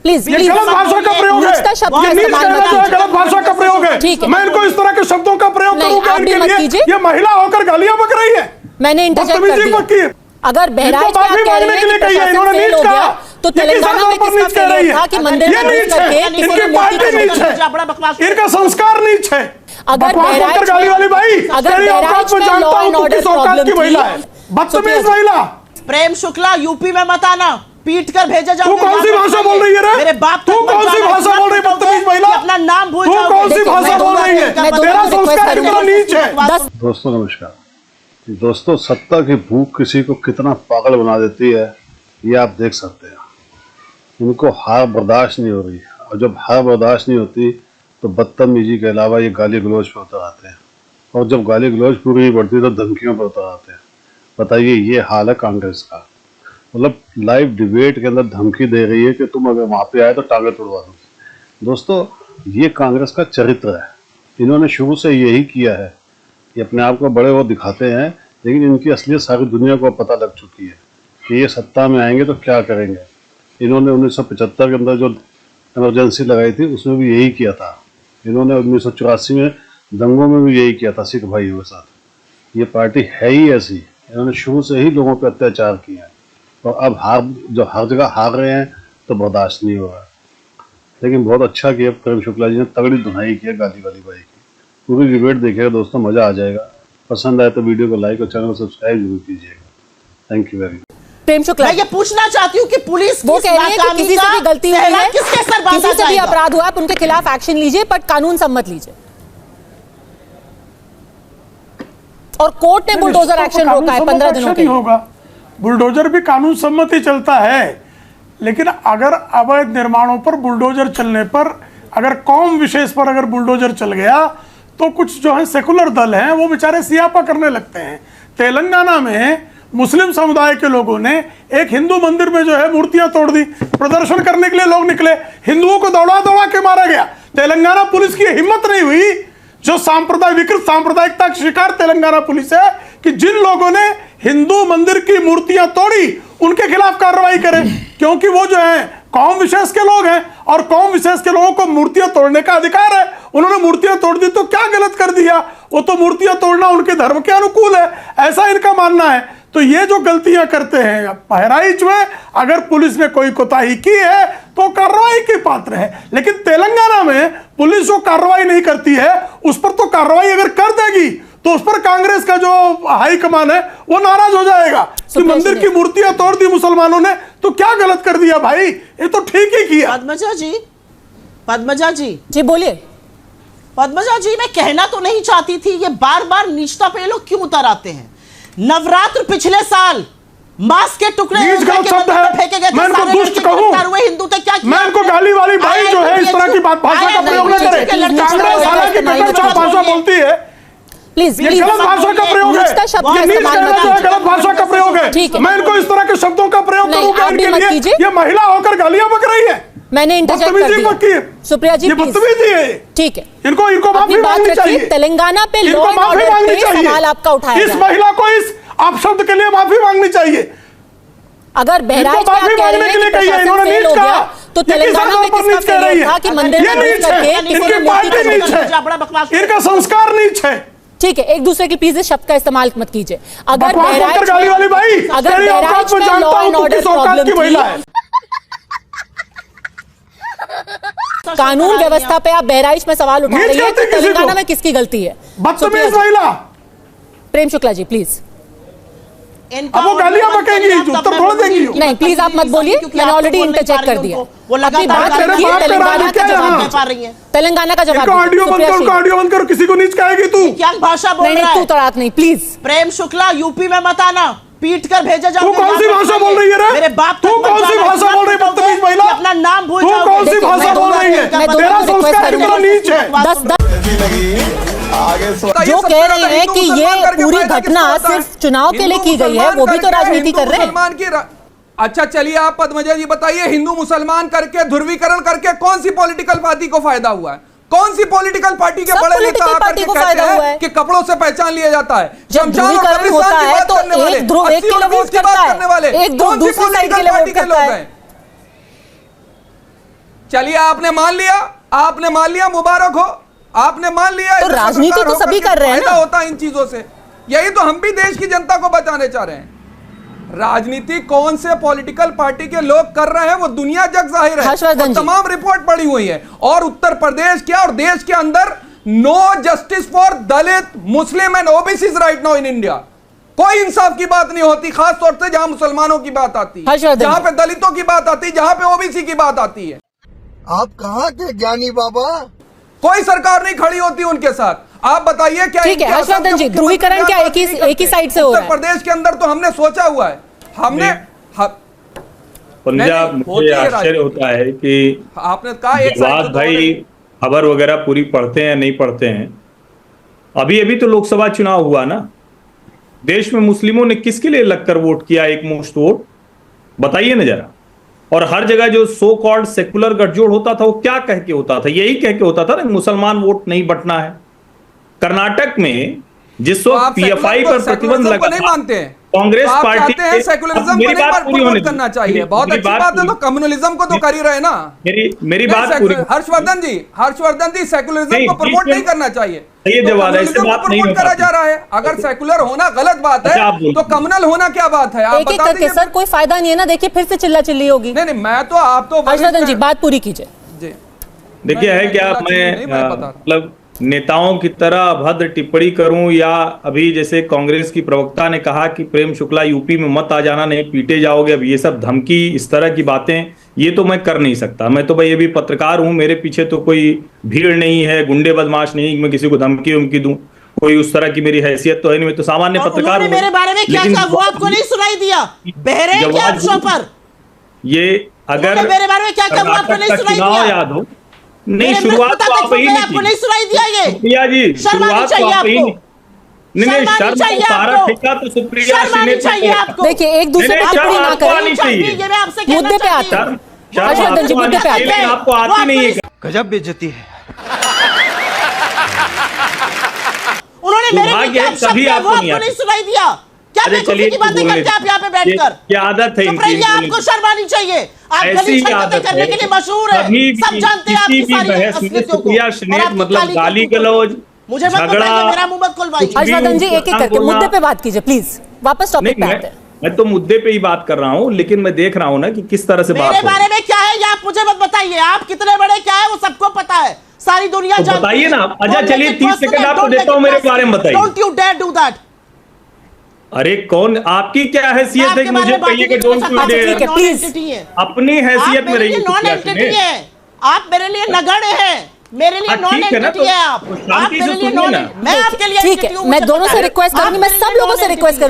Please ये गलत भाषा का प्रयोग है, ये नीच कहना जो है गलत भाषा का प्रयोग है। मैं इनको इस तरह के शब्दों का प्रयोग करूंगा इनके लिए, ये महिला होकर गालियां बक रही है। मैंने इंटरजेक्ट कर दिया। अगर बहराइच में आप कह रहे हैं कि प्रशासन फेल हो गया, तो तेलंगाना में किसका फेलियर था कि मंदिर में घुस करके किसी ने मूर्ति खरीदी? इनका संस्कार नीच है। अगर बहराइच गाली वाली भाई, अगर बहराइच में लॉ एंड ऑर्डर प्रॉब्लम थी, बदतमीज महिला। प्रेम शुक्ला, यूपी में मत आना, पीट कर भेजा जाऊंगा। तू कौन सी भाषा बोल रही है रे? मेरे बाप तू कौन सी भाषा बोल रही है बदतमीज महिला? अपना नाम भूल जाओ। तू कौन सी भाषा बोल रही है? तेरा संस्कार कितना नीच है। दोस्तों नमस्कार। दोस्तों, सत्ता की भूख किसी को कितना पागल बना देती है ये आप देख सकते हैं। इनको हार बर्दाश्त नहीं हो रही, और जब हार बर्दाश्त नहीं होती तो बदतमीजी के अलावा ये गाली गलौज पे उतर आते हैं, और जब गाली गलौज पूरी नहीं पड़ती तो धमकियों पर उतर आते हैं। बताइए, ये हाल है कांग्रेस का। मतलब लाइव डिबेट के अंदर धमकी दे रही है कि तुम अगर वहाँ पे आए तो टांगे तोड़वा दो। दोस्तों, ये कांग्रेस का चरित्र है। इन्होंने शुरू से यही किया है। ये अपने आप को बड़े वो दिखाते हैं, लेकिन इनकी असलियत सारी दुनिया को पता लग चुकी है कि ये सत्ता में आएंगे तो क्या करेंगे। इन्होंने 1975 के अंदर जो इमरजेंसी लगाई थी उसमें भी यही किया था। इन्होंने 1984 में दंगों में भी यही किया था सिख भाइयों के साथ। ये पार्टी है ही ऐसी। इन्होंने शुरू से ही लोगों पर अत्याचार किए हैं, और अब हर जगह हार रहे हैं तो बर्दाश्त नहीं हो रहा है। लेकिन बहुत अच्छा किया प्रेम शुक्ला जी ने, तगड़ी धुनाई की है गाली वाली बाई की। पूरी डिबेट देखिएगा दोस्तों, मजा आ जाएगा। पसंद आए तो वीडियो को लाइक और चैनल को सब्सक्राइब जरूर कीजिएगा। Thank you very much. Prem Shukla, मैं ये पूछना चाहती हूँ कि पुलिस वो कह रही है कि किसी से भी गलती हुई है, किसके सर किसी से भी अपराध हुआ, आप उनके खिलाफ एक्शन लीजिए, पर कानून सम्मत लीजिए। और कोर्ट ने बुलडोजर एक्शन रोका है 15 दिनों के लिए। होगा, बुलडोजर भी कानून सम्मत ही चलता है। लेकिन अगर अवैध निर्माणों पर बुलडोजर चलने पर, अगर कौम विशेष पर अगर बुलडोजर चल गया तो कुछ जो है सेकुलर दल हैं वो बेचारे सियापा करने लगते हैं। तेलंगाना में मुस्लिम समुदाय के लोगों ने एक हिंदू मंदिर में जो है मूर्तियां तोड़ दी। प्रदर्शन करने के लिए लोग निकले, हिंदुओं को दौड़ा दौड़ा के मारा गया। तेलंगाना पुलिस की हिम्मत नहीं हुई, जो विकृत सांप्रदायिकता का शिकार तेलंगाना पुलिस है, कि जिन लोगों ने हिंदू मंदिर की मूर्तियां तोड़ी उनके खिलाफ कार्रवाई करें, क्योंकि वो जो है कौम विशेष के लोग हैं और कौम विशेष के लोगों को मूर्तियां तोड़ने का अधिकार है। उन्होंने मूर्तियां तोड़ दी तो क्या गलत कर दिया? वो तो मूर्तियां तोड़ना उनके धर्म के अनुकूल है, ऐसा इनका मानना है। तो ये जो गलतियां करते हैं बहराइच में, अगर पुलिस ने कोई कोताही की है तो कार्रवाई के पात्र है। लेकिन तेलंगाना में पुलिस जो कार्रवाई नहीं करती है उस पर तो कार्रवाई अगर कर देगी तो उस पर कांग्रेस का जो हाईकमान है वो नाराज हो जाएगा कि मंदिर की मूर्तियां तोड़ दी मुसलमानों ने, तो क्या गलत कर दिया भाई? ये तो ठीक ही किया। पद्मजा जी बोलिए। पद्मजा जी, मैं कहना तो नहीं चाहती थी, ये बार बार नीचता पे लोग क्यों उतर आते हैं? नवरात्र पिछले साल मांस के टुकड़े फेंके गए, मैं इनको दुष्ट कहूं? हिंदू थे क्या? मैं इनको गाली वाली भाई जो है इस तरह की भाषा का प्रयोग न करे। कांग्रेस हालांकि भाषा बोलती है, प्लीज ये गलत भाषा का प्रयोग है, ये नीच कहना जो है गलत भाषा का प्रयोग है। मैं इनको इस तरह के शब्दों का प्रयोग करूंगा इनके लिए, ये महिला होकर गालियां बक रही है। मैंने इंटरजेक्ट कर दिया। सुप्रिया जी, बदतमीजी है। ठीक है, इनको माफी मांगनी चाहिए। तेलंगाना पे लॉ एंड ऑर्डर पे सवाल आपका उठाया, इस महिला को इस अपशब्द के लिए माफी मांगनी चाहिए। अगर बहराइच में आप कह रहे हैं कि प्रशासन फेल हो गया, तो तेलंगाना में किसका फेलियर था कि मंदिर में घुस करके किसी ने मूर्ति खरीदी? इनका संस्कार नीच है। ठीक है, एक दूसरे के प्लीज शब्द का इस्तेमाल मत कीजिए। अगर बहराइच में लॉ एंड ऑर्डर प्रॉब्लम थी, कानून व्यवस्था पे आप बहराइच में सवाल उठा रही है, तो तेलंगाना में किसकी गलती है? बदतमीज महिला। प्रेम शुक्ला जी प्लीज। अब वो गालियां बकेंगी, उत्तर थोड़ा देंगी। नहीं प्लीज आप मत बोलिए, मैंने ऑलरेडी इंटरजेक्ट कर दिया। अपनी बात रखिए, तेलंगाना का जवाब। ऑडियो बंद करो, किसी को नीच कहेगी तू? क्या भाषा बोल रहा है? तू तड़ाक नहीं प्लीज। प्रेम शुक्ला, यूपी में मत आना, पीट कर भेजा जाऊंगा। तू कौन सी भाषा बोल रही है रे? मेरे बाप, तू कौन सी भाषा बोल रही है बदतमीज महिला? अपना नाम भूल जाओ। तू कौन सी भाषा बोल रही है? तेरा संस्कार कितना नीच है। जो कह रहे हैं कि ये पूरी घटना सिर्फ चुनाव के लिए की गई है, वो भी तो राजनीति कर रहे हैं। अच्छा चलिए, आप पद्मजा जी बताइए, हिंदू मुसलमान करके ध्रुवीकरण करके कौन सी पॉलिटिकल पार्टी को फायदा हुआ है? कौन सी पॉलिटिकल पार्टी के बड़े नेता आकर के कहते हैं कि कपड़ों से पहचान लिया जाता है? जब ध्रुवीकरण होता है तो एक ध्रुव एक के लिए वोट करता है, एक ध्रुव दूसरी साइड के लिए वोट करता है। चलिए आपने मान लिया, मुबारक हो, आपने मान लिया। तो राजनीति तो सभी कर रहे हैं ना, होता है इन चीजों से। यही तो हम भी देश की जनता को बचाने चाह रहे हैं। राजनीति कौन से पॉलिटिकल पार्टी के लोग कर रहे हैं वो दुनिया जग जाहिर है, हर्षवर्धन जी, तमाम रिपोर्ट पड़ी हुई है। और उत्तर प्रदेश क्या और देश के अंदर no justice for Dalit, Muslim and OBC right now in India. कोई इंसाफ की बात नहीं होती, खास तौर से जहां मुसलमानों की बात आती है, जहां पे दलितों की बात आती है, जहां पे ओबीसी की बात आती है। आप कहाँ के ज्ञानी बाबा? कोई सरकार नहीं खड़ी होती उनके साथ। आप बताइए क्या? ठीक है हर्षवर्धन जी, ध्रुवीकरण क्या एक ही साइड से हो रहा है? उत्तर प्रदेश के अंदर तो हमने सोचा हुआ है, हमने पंजाब, मुझे आश्चर्य होता है कि आपने कहा एक जवाब भाई खबर वगैरह पूरी पढ़ते हैं नहीं पढ़ते हैं। अभी तो लोकसभा चुनाव हुआ ना, देश में मुस्लिमों ने किसके लिए लगकर वोट किया? एक मुश्त वोट बताइए ना जरा। और हर जगह जो सो कॉल्ड सेकुलर गठजोड़ होता था वो क्या कह के होता था? यही कह के होता था ना मुसलमान वोट नहीं बंटना है। कर्नाटक में जिस वक्त पीएफआई पर प्रतिबंध लगा, नहीं मानते हैं कांग्रेस पार्टी सेकुलरिज्म को नहीं प्रमोट करना चाहिए। बहुत अच्छी बात है, तो कम्युनिज्म को तो कर ही रहे ना। मेरी बात पूरी। हर्षवर्धन जी सेकुलरिज्म को प्रमोट नहीं करना चाहिए, ये जवाब ऐसे बात नहीं करा जा रहा है। अगर सेकुलर होना गलत बात है तो कम्युनल होना क्या बात है? एक एक करके सर, कोई फायदा नहीं है ना। देखिए फिर से चिल्ला चिल्ली होगी। नहीं मैं तो आप तो हर्षवर्धन जी बात पूरी कीजिए जी। देखिए है क्या, मैं मतलब नेताओं की तरह अभद्र टिप्पणी करूं, या अभी जैसे कांग्रेस की प्रवक्ता ने कहा कि प्रेम शुक्ला यूपी में मत आ जाना, नहीं पीटे जाओगे, अब ये सब धमकी, इस तरह की बातें, ये तो मैं कर नहीं सकता। मैं तो भाई ये भी पत्रकार हूं, मेरे पीछे तो कोई भीड़ नहीं है, गुंडे बदमाश नहीं, मैं किसी को धमकी दूं, कोई उस तरह की मेरी हैसियत तो है नहीं, मैं तो सामान्य पत्रकार हूं। मेरे बारे में क्या कहा वो आपको नहीं सुनाई दिया? बहरे क्या शो पर ये अगर मेरे बारे में क्या कहा वो आपको नहीं सुनाई दिया? याद हो नहीं, शुरुआत तो आप ही आपको नहीं सुनाई दिया? ये सुप्रिया जी, शुरुआत तो आप ही नहीं, शर्म सारा ठेका तो सुप्रिया ने चाहिए आपको। देखिए एक दूसरे पर टिप्पणी ना करें, मुद्दे पे आते हैं। हर्षवर्धन जी मुद्दे पे आते हैं। आपको आती नहीं है, गजब बेइज्जती है। उन्होंने मेरे क्या कभी आपको नहीं सुनाई दिया? क्या बेवकूफी की बातें करते हैं आप यहाँ पे बैठकर? क्या आदत है इनकी? आपको शर्म आनी चाहिए। आप गली हरकतें करने के लिए मशहूर है, सब जानते हैं आपकी सारी असलियतों को। मतलब गाली गलौज, मुझे मत बताइए, मेरा मुंह मत खुलवाइए। हर्षवर्धन जी एक एक करके मुद्दे पे बात कीजिए प्लीज, वापस टॉपिक पे आते हैं। मैं तो मुद्दे पे ही बात कर रहा हूँ, लेकिन मैं देख रहा हूँ ना कि किस तरह से बात मेरे बारे में क्या है ये आप मुझे मत बताइए। आप कितने बड़े क्या है वो सबको पता है, सारी दुनिया जानती है। बताइए ना। अच्छा चलिए 30 सेकंड आपको देता हूँ, मेरे बारे में बताइए। Don't you dare do that. अरे कौन, आपकी क्या हैसियत है कि मुझे कहिए कि डोंट यू डेयर? अपनी हैसियत में रहिए। नॉन एंटिटी है आप, मेरे लिए नगण्य है, मेरे लिए नॉन एंटिटी है आप मेरे लिए नॉन। मैं आपके लिए ठीक है, मैं दोनों से रिक्वेस्ट करूंगी, मैं सब लोगों से रिक्वेस्ट करूंगी।